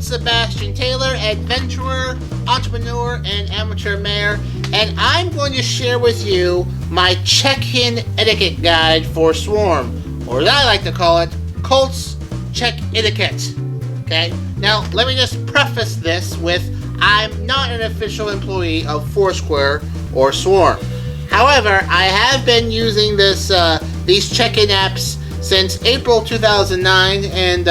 Sebastian Taylor, adventurer, entrepreneur, and amateur mayor, and I'm going to share with you my check-in etiquette guide for Swarm, or as I like to call it, Colt's Checkintiquette. Okay? Now, let me just preface this with I'm not an official employee of Foursquare or Swarm. However, I have been using these check-in apps since April 2009, and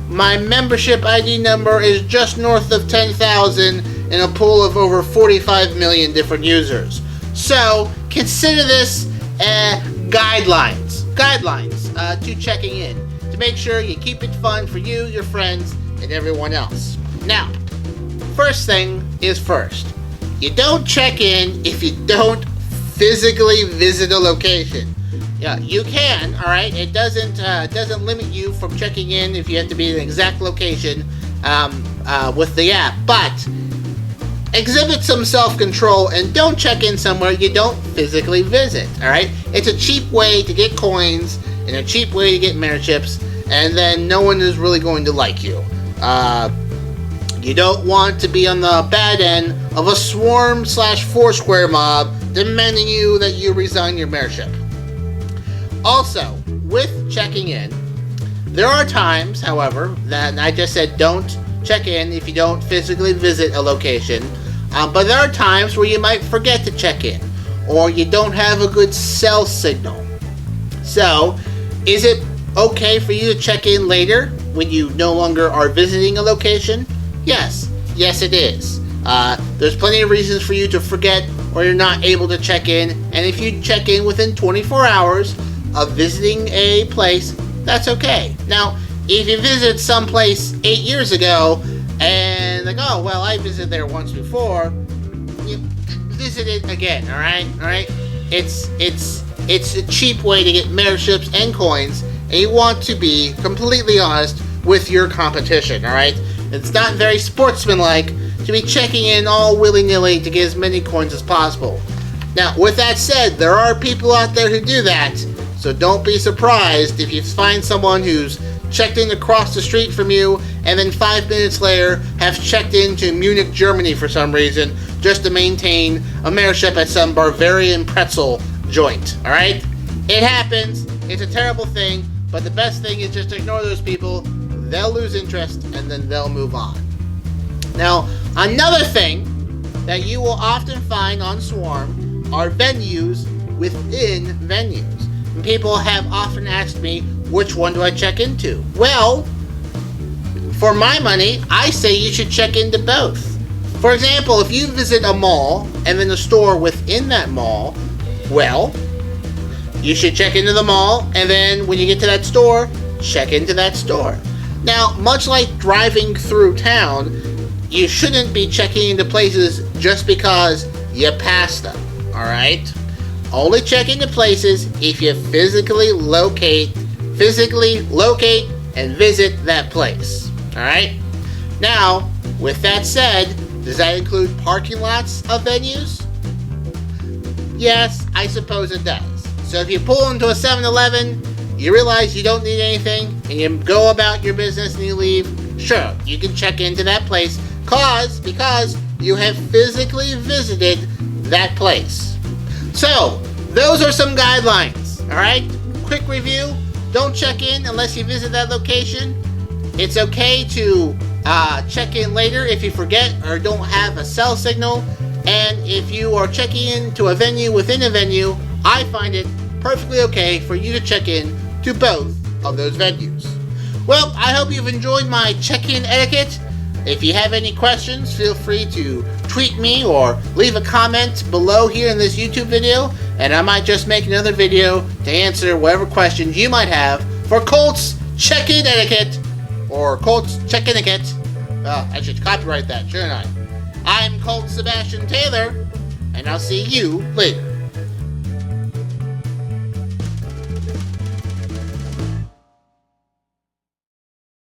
my membership ID number is just north of 10,000 in a pool of over 45 million different users. So, consider this guidelines to checking in, to make sure you keep it fun for you, your friends, and everyone else. Now, first thing is first. You don't check in if you don't physically visit a location. Yeah, you can, alright? It doesn't limit you from checking in if you have to be in an exact location with the app. But exhibit some self-control and don't check in somewhere you don't physically visit, alright? It's a cheap way to get coins and a cheap way to get memberships, and then no one is really going to like you. You don't want to be on the bad end of a Swarm/Foursquare mob demanding that you resign your membership. Also, with checking in, there are times, however, that I just said don't check in if you don't physically visit a location, but there are times where you might forget to check in, or you don't have a good cell signal. So, is it okay for you to check in later when you no longer are visiting a location? Yes it is. There's plenty of reasons for you to forget or you're not able to check in, and if you check in within 24 hours of visiting a place, that's okay. Now, if you visit some place 8 years ago and like, oh well, I visited there once before, you visit it again. All right. It's a cheap way to get memberships and coins, and you want to be completely honest with your competition. All right. It's not very sportsmanlike to be checking in all willy-nilly to get as many coins as possible. Now, with that said, there are people out there who do that. So don't be surprised if you find someone who's checked in across the street from you and then 5 minutes later have checked into Munich, Germany for some reason just to maintain a membership at some Bavarian pretzel joint. Alright? It happens. It's a terrible thing. But the best thing is just to ignore those people. They'll lose interest and then they'll move on. Now, another thing that you will often find on Swarm are venues within venues. People have often asked me, which one do I check into? Well, for my money, I say you should check into both. For example, if you visit a mall and then a store within that mall, well, you should check into the mall, and then when you get to that store, check into that store. Now, much like driving through town, you shouldn't be checking into places just because you passed them, alright? Only check into places if you physically locate and visit that place. Alright? Now, with that said, does that include parking lots of venues? Yes, I suppose it does. So if you pull into a 7-Eleven, you realize you don't need anything, and you go about your business and you leave, sure, you can check into that place because you have physically visited that place. So, those are some guidelines, alright? Quick review, don't check in unless you visit that location. It's okay to check in later if you forget or don't have a cell signal. And if you are checking in to a venue within a venue, I find it perfectly okay for you to check in to both of those venues. Well, I hope you've enjoyed my check-in etiquette. If you have any questions, feel free to tweet me or leave a comment below here in this YouTube video, and I might just make another video to answer whatever questions you might have for Colt's check-in etiquette or Colt's Checkintiquette. I should copyright that, shouldn't I? I'm Colt Sebastian Taylor, and I'll see you later.